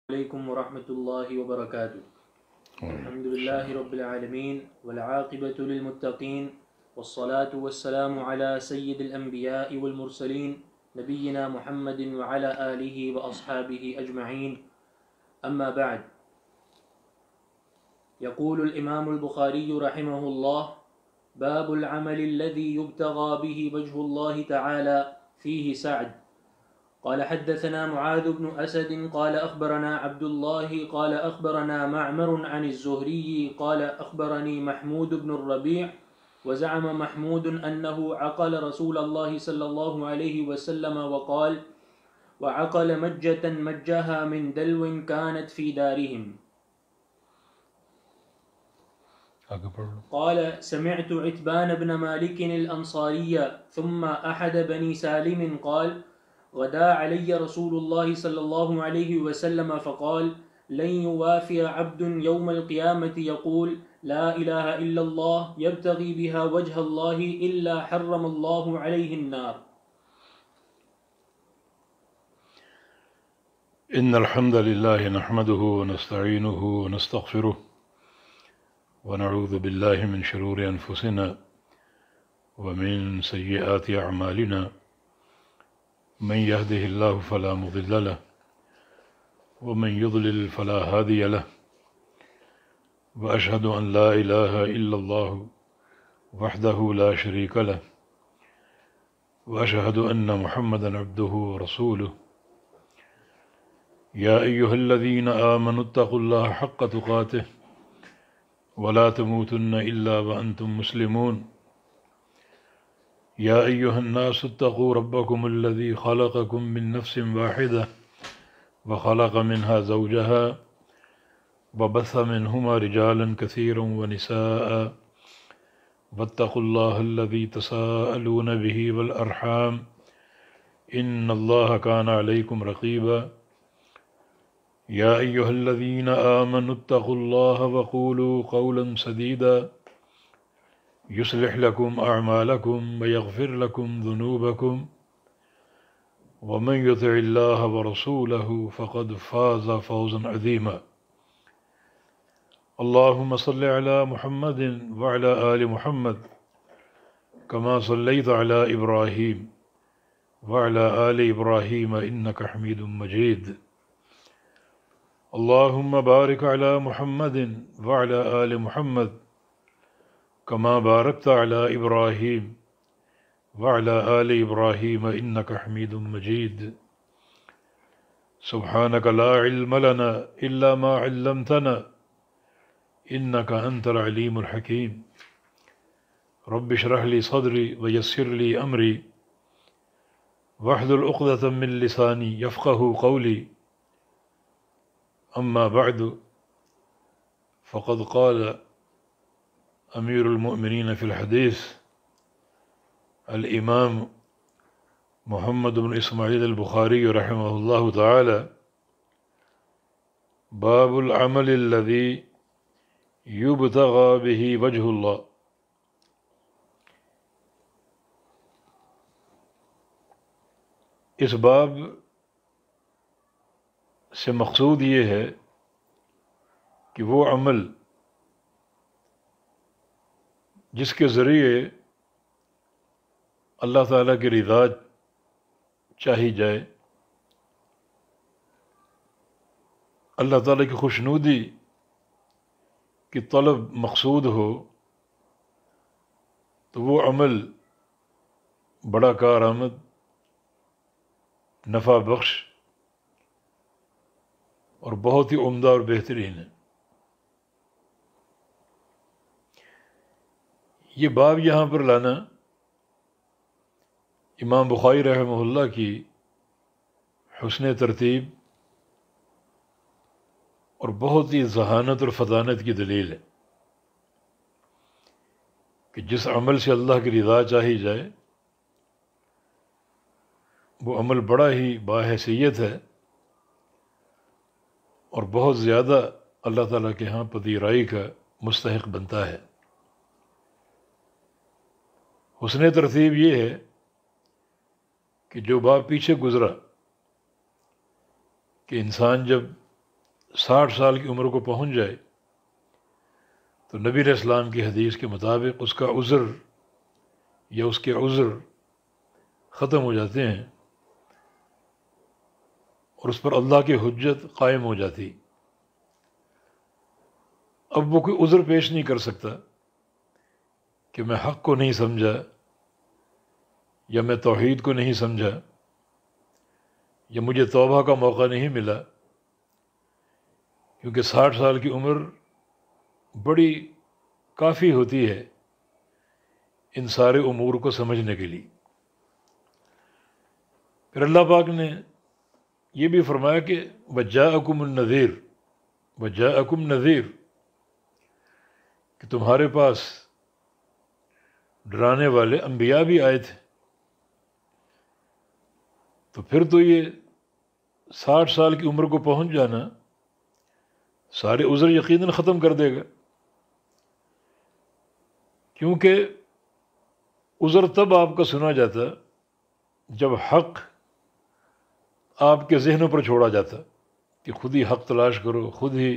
عليكم ورحمة الله وبركاته. الحمد لله رب العالمين والعاقبة للمتقين والصلاة والسلام على سيد الأنبياء والمرسلين نبينا محمد وعلى آله وأصحابه أجمعين. أما بعد، يقول الإمام البخاري رحمه الله: باب العمل الذي يبتغى به وجه الله تعالى فيه سعد. قال حدثنا معاذ بن أسد قال أخبرنا عبد الله قال أخبرنا معمر عن الزهري قال أخبرني محمود بن الربيع وزعم محمود أنه عقل رسول الله صلى الله عليه وسلم وقال: وعقل مجة مجها من دلو كانت في دارهم. قال: سمعت عتبان بن مالك الأنصاري ثم أحد بني سالم قال: غدا علي رسول الله صلى الله عليه وسلم فقال: لن يوافي عبد يوم القيامة يقول لا إله إلا الله يبتغي بها وجه الله إلا حرم الله عليه النار. إن الحمد لله نحمده ونستعينه ونستغفره ونعوذ بالله من شرور أنفسنا ومن سيئات أعمالنا، من يهده الله فلا مضل له ومن يضلل فلا هادي له، وأشهد أن لا إله إلا الله وحده لا شريك له، وأشهد أن محمدا عبده ورسوله. يا أيها الذين آمنوا اتقوا الله حق تقاته ولا تموتن إلا وأنتم مسلمون. يا أيها الناس اتقوا ربكم الذي خلقكم من نفس واحدة وخلق منها زوجها وبث منهما رجالا كثيرا ونساء، واتقوا الله الذي تساءلون به والأرحام إن الله كان عليكم رقيبا. يا أيها الذين آمنوا اتقوا الله وقولوا قولا سديدا يصلح لكم أعمالكم ويغفر لكم ذنوبكم، ومن يطع الله ورسوله فقد فاز فوزا عظيما. اللهم صل على محمد وعلى آل محمد كما صليت على إبراهيم وعلى آل إبراهيم إنك حميد مجيد. اللهم بارك على محمد وعلى آل محمد كما باركت على إبراهيم وعلى آل إبراهيم إنك حميد مجيد. سبحانك لا علم لنا إلا ما علمتنا إنك أنت العليم الحكيم. رب اشرح لي صدري ويسر لي أمري واحلل عقدة من لساني يفقه قولي. أما بعد، فقد قال أمير المؤمنين في الحديث الإمام محمد بن إسماعيل البخاري رحمه الله تعالى: باب العمل الذي يبتغى به وجه الله. اس باب سے مقصود یہ ہے کہ وہ عمل جس کے ذریعے اللہ تعالیٰ کی رضا چاہی جائے، اللہ تعالیٰ کی خوشنودی کی طلب مقصود ہو، تو وہ عمل بڑا کارآمد، نفع بخش اور بہت ہی عمدہ اور بہترین ہے۔ یہ باب یہاں پر لانا امام بخاری رحمہ اللہ کی حسن ترتیب اور بہت ہی ذہانت اور فطانت کی دلیل ہے کہ جس عمل سے اللہ کی رضا چاہی جائے وہ عمل بڑا ہی باحیثیت ہے اور بہت زیادہ اللہ تعالیٰ کے ہاں پذیرائی کا مستحق بنتا ہے۔ حسن ترتیب یہ ہے کہ جو باب پیچھے گزرا کہ انسان جب 60 سال کی عمر کو پہنچ جائے تو نبی علیہ السلام کی حدیث کے مطابق اس کا عذر یا اس کے عذر ختم ہو جاتے ہیں اور اس پر اللہ کی حجت قائم ہو جاتی۔ اب وہ کوئی عذر پیش نہیں کر سکتا کہ میں حق کو نہیں سمجھا یا میں توحید کو نہیں سمجھا یا مجھے توبہ کا موقع نہیں ملا، کیونکہ 60 سال کی عمر بڑی کافی ہوتی ہے ان سارے امور کو سمجھنے کے لیے۔ پھر اللہ پاک نے یہ بھی فرمایا کہ وَجَاءَكُمُ النَّذِيرُ، وَجَاءَكُمْ نَذِيرٌ، کہ تمہارے پاس ڈرانے والے انبیاء بھی آئے تھے۔ تو پھر تو یہ 60 سال کی عمر کو پہنچ جانا سارے عذر یقیناً ختم کر دے گا، کیونکہ عذر تب آپ کا سنا جاتا جب حق آپ کے ذہنوں پر چھوڑا جاتا کہ خود ہی حق تلاش کرو، خود ہی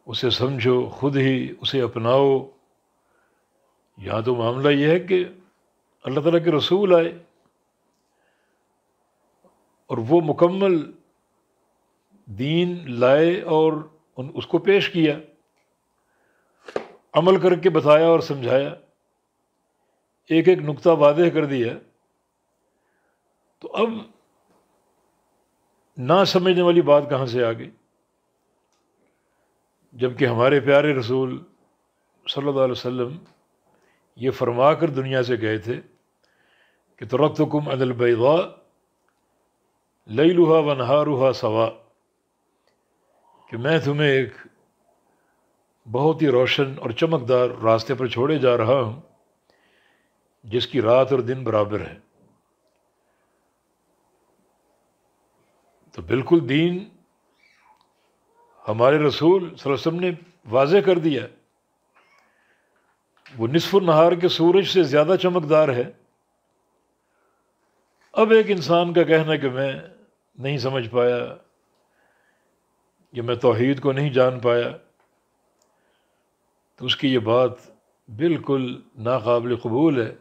اسے سمجھو، خود ہی اسے اپناؤ۔ یہاں تو معاملہ یہ ہے کہ اللہ تعالیٰ کے رسول آئے اور وہ مکمل دین لائے اور اس کو پیش کیا، عمل کر کے بتایا اور سمجھایا، ایک ایک نقطہ واضح کر دیا۔ تو اب نہ سمجھنے والی بات کہاں سے آ گئی، جبکہ ہمارے پیارے رسول صلی اللہ علیہ وسلم یہ فرما کر دنیا سے گئے تھے کہ ترکتکم علی البیضاء لیلھا ونہارھا سواء، کہ میں تمہیں ایک بہت ہی روشن اور چمکدار راستے پر چھوڑے جا رہا ہوں جس کی رات اور دن برابر ہے۔ تو بالکل دین ہمارے رسول صلی اللہ علیہ وسلم نے واضح کر دیا، وہ نصف النہار کے سورج سے زیادہ چمکدار ہے۔ اب ایک انسان کا کہنا کہ میں نہیں سمجھ پایا یا میں توحید کو نہیں جان پایا، تو اس کی یہ بات بالکل ناقابل قبول ہے،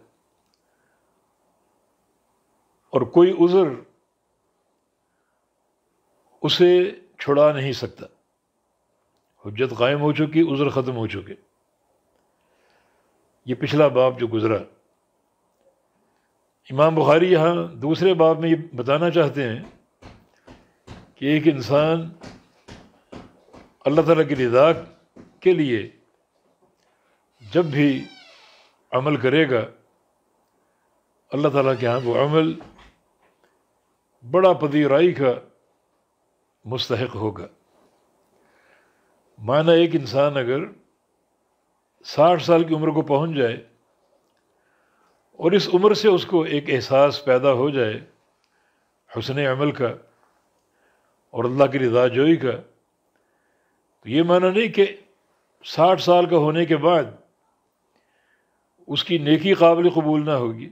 اور کوئی عذر اسے چھڑا نہیں سکتا۔ حجت قائم ہو چکی، عذر ختم ہو چکے۔ یہ پچھلا باب جو گزرا، امام بخاری یہاں دوسرے باب میں یہ بتانا چاہتے ہیں کہ ایک انسان اللہ تعالیٰ کی رضا کے لیے جب بھی عمل کرے گا، اللہ تعالیٰ کے ہاں وہ عمل بڑا پذیرائی کا مستحق ہوگا۔ معنی ایک انسان اگر 60 سال کی عمر کو پہنچ جائے اور اس عمر سے اس کو ایک احساس پیدا ہو جائے حسن عمل کا اور اللہ کی رضا جوئی کا، تو یہ معنی نہیں کہ 60 سال کا ہونے کے بعد اس کی نیکی قابل قبول نہ ہوگی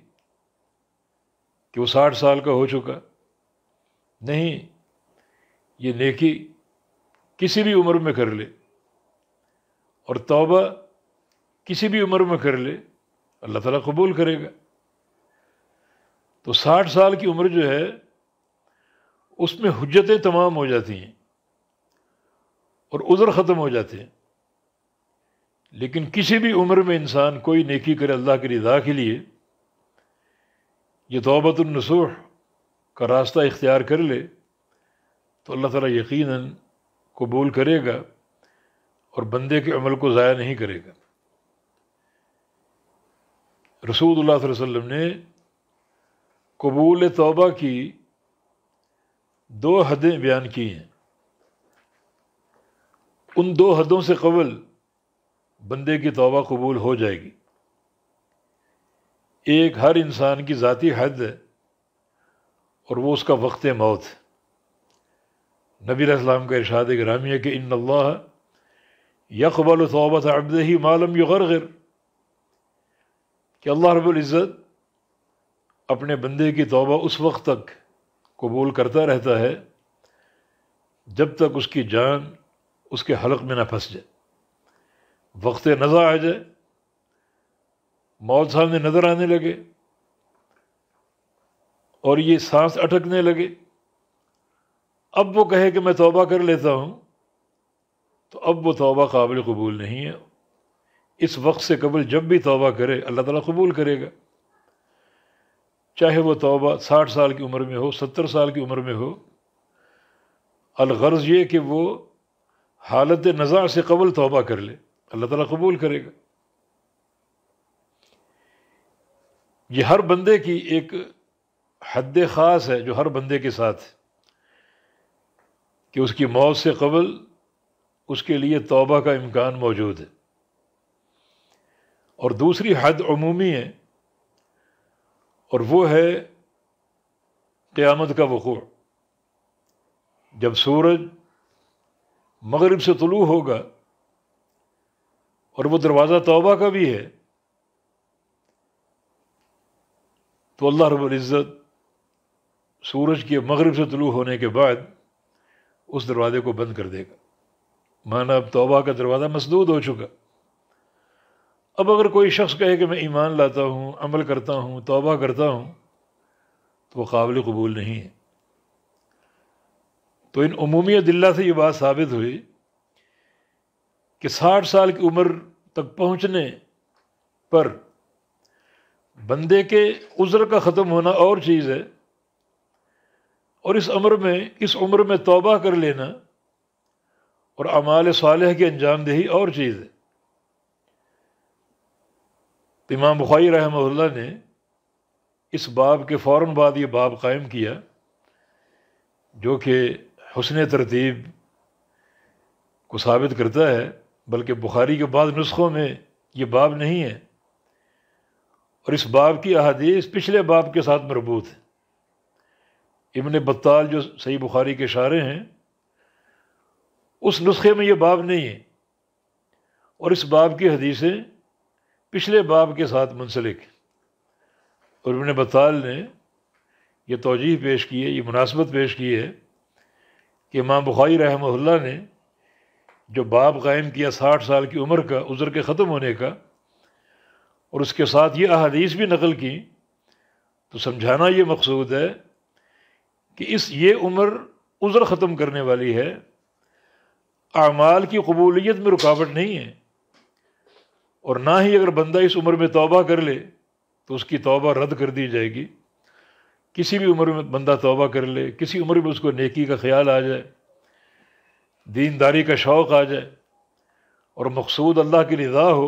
کہ وہ 60 سال کا ہو چکا۔ نہیں، یہ نیکی کسی بھی عمر میں کر لے اور توبہ کسی بھی عمر میں کر لے، اللہ تعالیٰ قبول کرے گا۔ تو 60 سال کی عمر جو ہے اس میں حجتیں تمام ہو جاتی ہیں اور عذر ختم ہو جاتے ہیں۔ لیکن کسی بھی عمر میں انسان کوئی نیکی کرے اللہ کی رضا کے لیے، یہ توبۃ النصوح کا راستہ اختیار کر لے، تو اللہ تعالیٰ یقیناً قبول کرے گا اور بندے کے عمل کو ضائع نہیں کرے گا۔ رسول اللہ صلی اللہ علیہ وسلم نے قبول توبہ کی 2 حدیں بیان کی ہیں۔ ان 2 حدوں سے قبل بندے کی توبہ قبول ہو جائے گی۔ ایک ہر انسان کی ذاتی حد ہے اور وہ اس کا وقت موت۔ نبی علیہ السلام کا ارشاد گرامی ہے کہ ان اللہ یقبل توبۃ عبدہ ما لم یغرغر، کہ اللہ رب العزت اپنے بندے کی توبہ اس وقت تک قبول کرتا رہتا ہے جب تک اس کی جان اس کے حلق میں نہ پھنس جائے، وقت نزع آ جائے، موت سامنے نظر آنے لگے اور یہ سانس اٹکنے لگے، اب وہ کہے کہ میں توبہ کر لیتا ہوں، تو اب وہ توبہ قابل قبول نہیں ہے۔ اس وقت سے قبل جب بھی توبہ کرے اللہ تعالیٰ قبول کرے گا، چاہے وہ توبہ 60 سال کی عمر میں ہو، 70 سال کی عمر میں ہو۔ الغرض یہ کہ وہ حالت نزاع سے قبل توبہ کر لے، اللہ تعالیٰ قبول کرے گا۔ یہ ہر بندے کی ایک حد خاص ہے جو ہر بندے کے ساتھ ہے، کہ اس کی موت سے قبل اس کے لیے توبہ کا امکان موجود ہے۔ اور دوسری حد عمومی ہے، اور وہ ہے قیامت کا وقوع۔ جب سورج مغرب سے طلوع ہوگا، اور وہ دروازہ توبہ کا بھی ہے، تو اللہ رب العزت سورج کے مغرب سے طلوع ہونے کے بعد اس دروازے کو بند کر دے گا، مانا اب توبہ کا دروازہ مسدود ہو چکا۔ اب اگر کوئی شخص کہے کہ میں ایمان لاتا ہوں، عمل کرتا ہوں، توبہ کرتا ہوں، تو وہ قابل قبول نہیں ہے۔ تو ان عمومی ادلہ سے یہ بات ثابت ہوئی کہ 60 سال کی عمر تک پہنچنے پر بندے کے عذر کا ختم ہونا اور چیز ہے، اور اس عمر میں توبہ کر لینا اور اعمال صالح کی انجام دہی اور چیز ہے۔ امام بخاری رحمہ اللہ نے اس باب کے فوراً بعد یہ باب قائم کیا، جو کہ حسن ترتیب کو ثابت کرتا ہے، بلکہ بخاری کے بعض نسخوں میں یہ باب نہیں ہے، اور اس باب کی احادیث پچھلے باب کے ساتھ مربوط ہے۔ ابن بطال جو صحیح بخاری کے شارح ہیں، اس نسخے میں یہ باب نہیں ہے، اور اس باب کی حدیثیں پچھلے باب کے ساتھ منسلک ہیں۔ اور ابن بطال نے یہ توجیہ پیش کی ہے، یہ مناسبت پیش کی ہے کہ امام بخاری رحمہ اللہ نے جو باب قائم کیا 60 سال کی عمر کا عذر کے ختم ہونے کا، اور اس کے ساتھ یہ احادیث بھی نقل کی، تو سمجھانا یہ مقصود ہے کہ یہ عمر عذر ختم کرنے والی ہے، اعمال کی قبولیت میں رکاوٹ نہیں ہے، اور نہ ہی اگر بندہ اس عمر میں توبہ کر لے تو اس کی توبہ رد کر دی جائے گی۔ کسی بھی عمر میں بندہ توبہ کر لے، کسی عمر میں اس کو نیکی کا خیال آ جائے، دینداری کا شوق آ جائے، اور مقصود اللہ کی رضا ہو،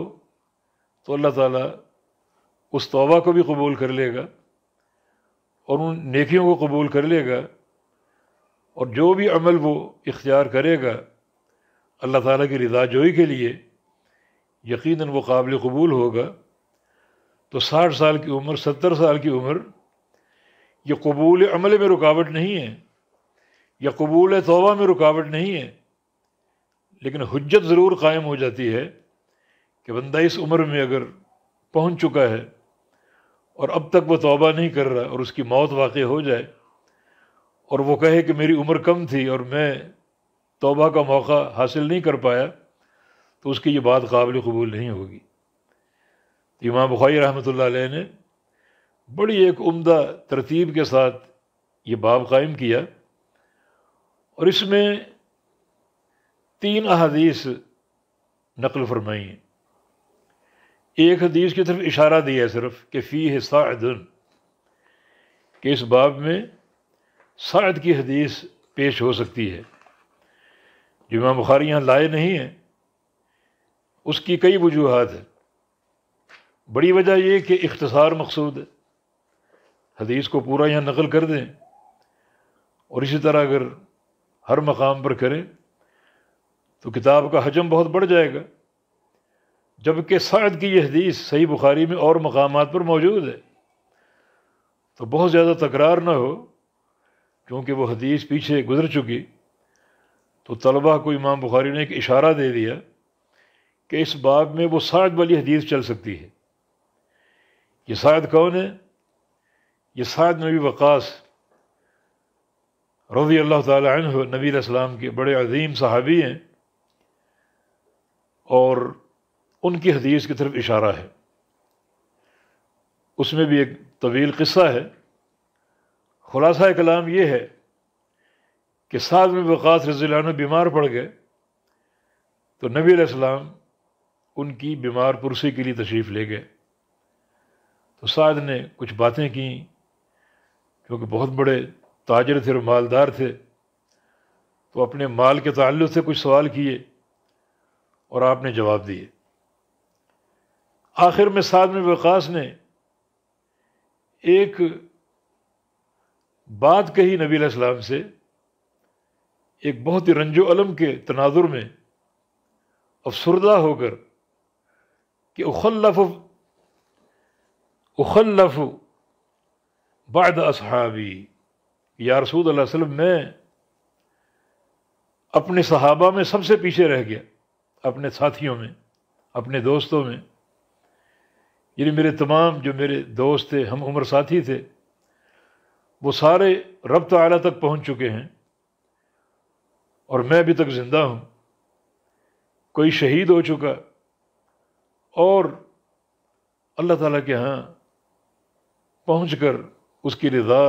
تو اللہ تعالیٰ اس توبہ کو بھی قبول کر لے گا اور ان نیکیوں کو قبول کر لے گا، اور جو بھی عمل وہ اختیار کرے گا اللہ تعالیٰ کی رضا جوئی کے لیے، یقیناً وہ قابل قبول ہوگا۔ تو 60 سال کی عمر، 70 سال کی عمر، یہ قبول عمل میں رکاوٹ نہیں ہے، یا قبول توبہ میں رکاوٹ نہیں ہے، لیکن حجت ضرور قائم ہو جاتی ہے کہ بندہ اس عمر میں اگر پہنچ چکا ہے اور اب تک وہ توبہ نہیں کر رہا، اور اس کی موت واقع ہو جائے اور وہ کہے کہ میری عمر کم تھی اور میں توبہ کا موقع حاصل نہیں کر پایا، تو اس کی یہ بات قابل قبول نہیں ہوگی۔ امام بخاری رحمۃ اللہ علیہ نے بڑی ایک عمدہ ترتیب کے ساتھ یہ باب قائم کیا، اور اس میں 3 احادیث نقل فرمائی ہیں۔ ایک حدیث کی طرف اشارہ دیا ہے صرف کہ فیہ صاعد، کہ اس باب میں صاعد کی حدیث پیش ہو سکتی ہے، جو امام بخاری یہاں لائے نہیں ہیں۔ اس کی کئی وجوہات ہیں۔ بڑی وجہ یہ کہ اختصار مقصود ہے، حدیث کو پورا یہاں نقل کر دیں، اور اسی طرح اگر ہر مقام پر کریں تو کتاب کا حجم بہت بڑھ جائے گا، جبکہ صاعد کی یہ حدیث صحیح بخاری میں اور مقامات پر موجود ہے، تو بہت زیادہ تکرار نہ ہو، کیونکہ وہ حدیث پیچھے گزر چکی، تو طلبہ کو امام بخاری نے ایک اشارہ دے دیا کہ اس باب میں وہ صاعد والی حدیث چل سکتی ہے۔ یہ صاعد کون ہے؟ یہ سعد بن ابی وقاص رضی اللہ تعالی عنہ نبی علیہ السلام کے بڑے عظیم صحابی ہیں، اور ان کی حدیث کی طرف اشارہ ہے۔ اس میں بھی ایک طویل قصہ ہے۔ خلاصہ کلام یہ ہے کہ سعد بن وقاص رضی اللہ عنہ بیمار پڑ گئے، تو نبی علیہ السلام ان کی بیمار پرسی کے لیے تشریف لے گئے۔ تو سعد نے کچھ باتیں کیں، کیونکہ بہت بڑے تاجر تھے اور مالدار تھے، تو اپنے مال کے تعلق سے کچھ سوال کیے اور آپ نے جواب دیے۔ آخر میں سعد بن وقاص نے ایک بات کہی نبی علیہ السلام سے، ایک بہت ہی رنج و الم کے تناظر میں افسردہ ہو کر، کہ اخلف بعد اصحابی، یا رسول اللہ صلی اللہ علیہ وسلم، میں اپنے صحابہ میں سب سے پیچھے رہ گیا، اپنے ساتھیوں میں، اپنے دوستوں میں، یعنی میرے تمام جو میرے دوست تھے، ہم عمر ساتھی تھے، وہ سارے رب تعالیٰ تک پہنچ چکے ہیں، اور میں ابھی تک زندہ ہوں۔ کوئی شہید ہو چکا، اور اللہ تعالیٰ کے ہاں پہنچ کر اس کی رضا